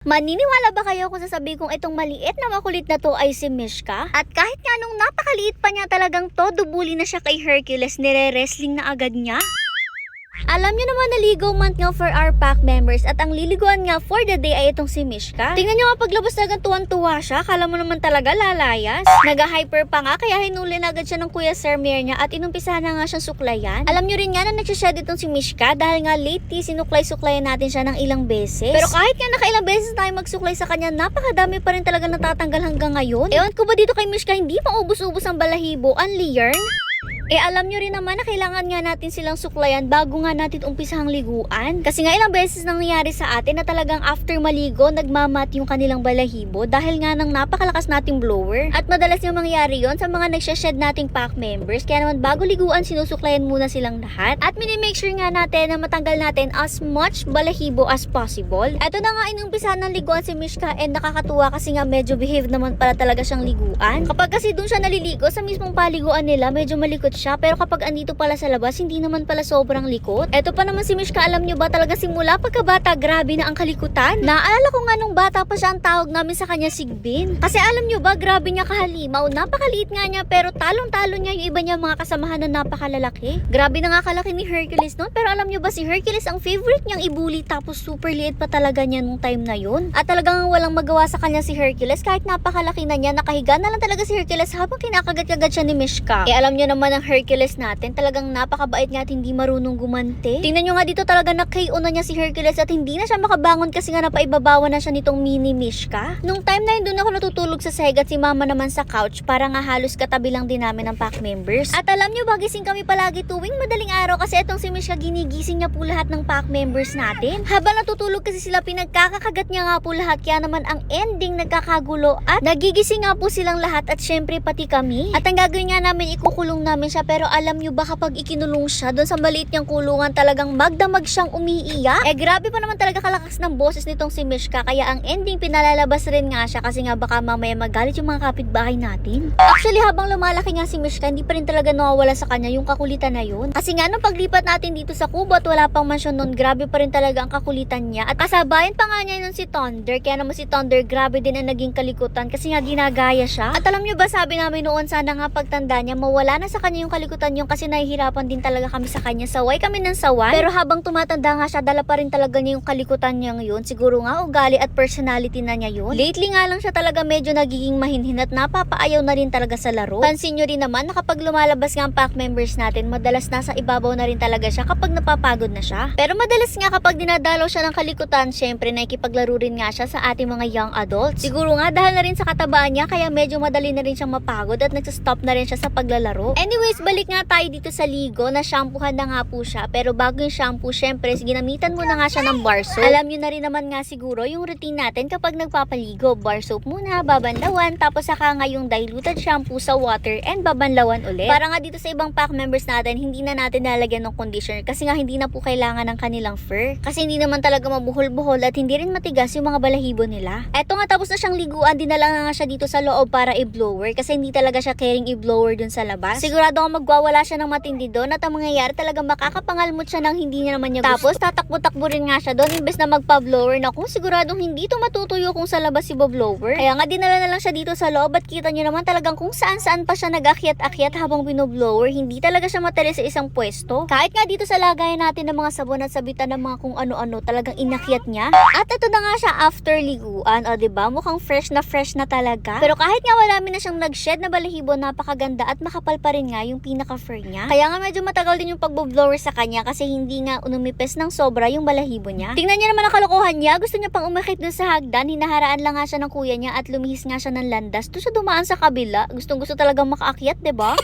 Maniniwala ba kayo kung sasabihin kong itong maliit na makulit na to ay si Mishka? At kahit nga nung napakaliit pa niya talagang todo bully na siya kay Hercules, nire-wrestling na agad niya? Alam niyo naman naligaw month nga for our pack members at ang liliguan nga for the day ay itong si Mishka. Tingnan niyo nga paglabas talagang tuwan-tuwa siya, kala mo naman talaga lalayas. Naga-hyper pa nga kaya hinuli na agad siya ng Kuya Sermer niya at inumpisahan na nga siyang suklayan. Alam niyo rin nga na nagsished itong si Mishka dahil nga lately sinuklay-suklayan natin siya ng ilang beses. Pero kahit nga nakailang beses tayo magsuklay sa kanya, napakadami pa rin talaga natatanggal hanggang ngayon. Ewan ko ba dito kay Mishka hindi pa ubos-ubos ang balahibo, only yarn? Alam nyo rin naman na kailangan nga natin silang suklayan bago nga natin umpisahang liguan. Kasi nga ilang beses nangyayari sa atin na talagang after maligo, nagmamat yung kanilang balahibo dahil nga ng napakalakas nating blower. At madalas yung mangyayari yon sa mga nagsashed nating pack members. Kaya naman bago liguan, sinusuklayan muna silang lahat. At minimake sure nga natin na matanggal natin as much balahibo as possible. Ito na nga inumpisahan ng liguan si Mishka and nakakatuwa kasi nga medyo behave naman pala talaga siyang liguan. Kapag kasi dun siya naliligo sa mismong paliguan nila, medyo malikot siya, pero kapag andito pala sa labas, hindi naman pala sobrang likot. Eto pa naman si Mishka, alam nyo ba talaga simula pagkabata, grabe na ang kalikutan. Naalala ko nga nung bata pa siya, ang tawag namin sa kanya Sigbin. Kasi alam nyo ba, grabe niya kahalimaw, napakaliit nga niya, pero talong-talo niya yung iba niya mga kasamahan na napakalalaki. Grabe na nga kalaki ni Hercules noon, pero alam nyo ba si Hercules ang favorite niyang ibuli, tapos super liit pa talaga niya nung time na yun. At talagang walang magawa sa kanya si Hercules, kahit napakalaki na niya, nakahiga na lang talaga si Hercules habang kinakagat-kagat siya ni Mishka. Alam nyo naman ang Hercules natin, talagang napakabait nga at hindi marunong gumante. Tingnan nyo nga dito, talaga na-KO na niya si Hercules at hindi na siya makabangon kasi nga napaibabawan na siya nitong mini Mishka. Nung time na yun, doon ako natutulog sa sahig at si mama naman sa couch para nga halos katabi lang din namin ng pack members. At alam nyo ba, gising kami palagi tuwing madaling araw kasi itong si Mishka, ginigising niya po lahat ng pack members natin. Habang natutulog kasi sila, pinagkakakagat niya nga po lahat, kaya naman ang ending nagkakagulo at nagigising nga po silang lahat at syempre pati kami. At ang gagawin nga namin, ikukulong namin siya, pero alam nyo ba kapag ikinulong siya doon sa maliit niyang kulungan, talagang magdamag siyang umiiyak? Grabe pa naman talaga kalakas ng boses nitong si Mishka, kaya ang ending pinalalabas rin nga siya kasi nga baka mamaya magalit yung mga kapitbahay natin. Actually habang lumalaki nga si Mishka, hindi pa rin talaga nawawala sa kanya yung kakulitan na yun. Kasi nga nung paglipat natin dito sa Kubo at wala pang mansyon nun, grabe pa rin talaga ang kakulitan niya. At kasabayan pa nga niya nun si Thunder, kaya naman si Thunder grabe din ang naging kalikutan kasi nga ginagaya siya. At alam nyo ba, sabi namin noon sana nga pagtanda niya mawala na sa kanya yung kalikutan yung kasi nahihirapan din talaga kami sa kanya. Saway kami ng sawan. Pero habang tumatanda nga siya, dala pa rin talaga niya yung kalikutan niya ngayon. Siguro nga ugali at personality na niya yun. Lately nga lang siya talaga medyo nagiging mahinhin at napapaayaw na rin talaga sa laro. Pansin nyo rin naman na kapag lumalabas nga ang pack members natin, madalas nasa ibabaw na rin talaga siya kapag napapagod na siya. Pero madalas nga kapag dinadalaw siya ng kalikutan, syempre nakikipaglaro rin nga siya sa ating mga young adults. Siguro nga dahil na rin sa katabaan niya, kaya medyo madali na rin siyang mapagod at nagsastop na rin siya sa paglalaro. Anyways, balik nga tayo dito sa ligo, na shampoohan na nga po siya. Pero bago yung shampoo, syempre, ginamitan mo na nga siya ng bar soap. Alam nyo na rin naman nga siguro yung routine natin kapag nagpapaligo. Bar soap muna, babanlawan, tapos saka nga yung diluted shampoo sa water and babanlawan ulit. Para nga dito sa ibang pack members natin, hindi na natin nalagyan ng conditioner kasi nga hindi na po kailangan ng kanilang fur. Kasi hindi naman talaga mabuhol-buhol at hindi rin matigas yung mga balahibo nila. Eto nga, tapos na siyang liguan, dinala nga siya dito sa loob para i-blower kasi hindi talaga siya caring i-blower dun sa labas. Sigurado ako magwawala siya ng matindi doon at ang mangyayari talaga makakapangalmot siya ng hindi niya naman niya gusto. Tapos tatakbo-takbo rin nga siya doon imbes na magpa-blower. Naku, siguradong hindi to matutuyo kung sa labas si blower. Kaya nga dinala na lang siya dito sa loob at kita niyo naman talagang kung saan-saan pa siya nag-akyat-akyat habang binoblower. Hindi talaga siya matali sa isang pwesto. Kahit nga dito sa lagayan natin ng mga sabon at sabitan ng mga kung ano-ano, talagang inakyat niya. At ito na nga siya after liguan. O diba, mukhang fresh na talaga. Pero kahit nga wala na siyang nag-shed na balahibo, napakaganda at makapal pa rin nga yung pinaka-fur niya. Kaya nga medyo matagal din yung pagbo-blower sa kanya kasi hindi nga umipes ng sobra yung balahibo niya. Tingnan niya naman ang kalokohan niya. Gusto niya pang umakit dun sa hagdan. Hinaharaan lang nga siya ng kuya niya at lumihis nga siya ng landas. Doon siya dumaan sa kabila. Gustong-gusto talagang makaakyat, diba?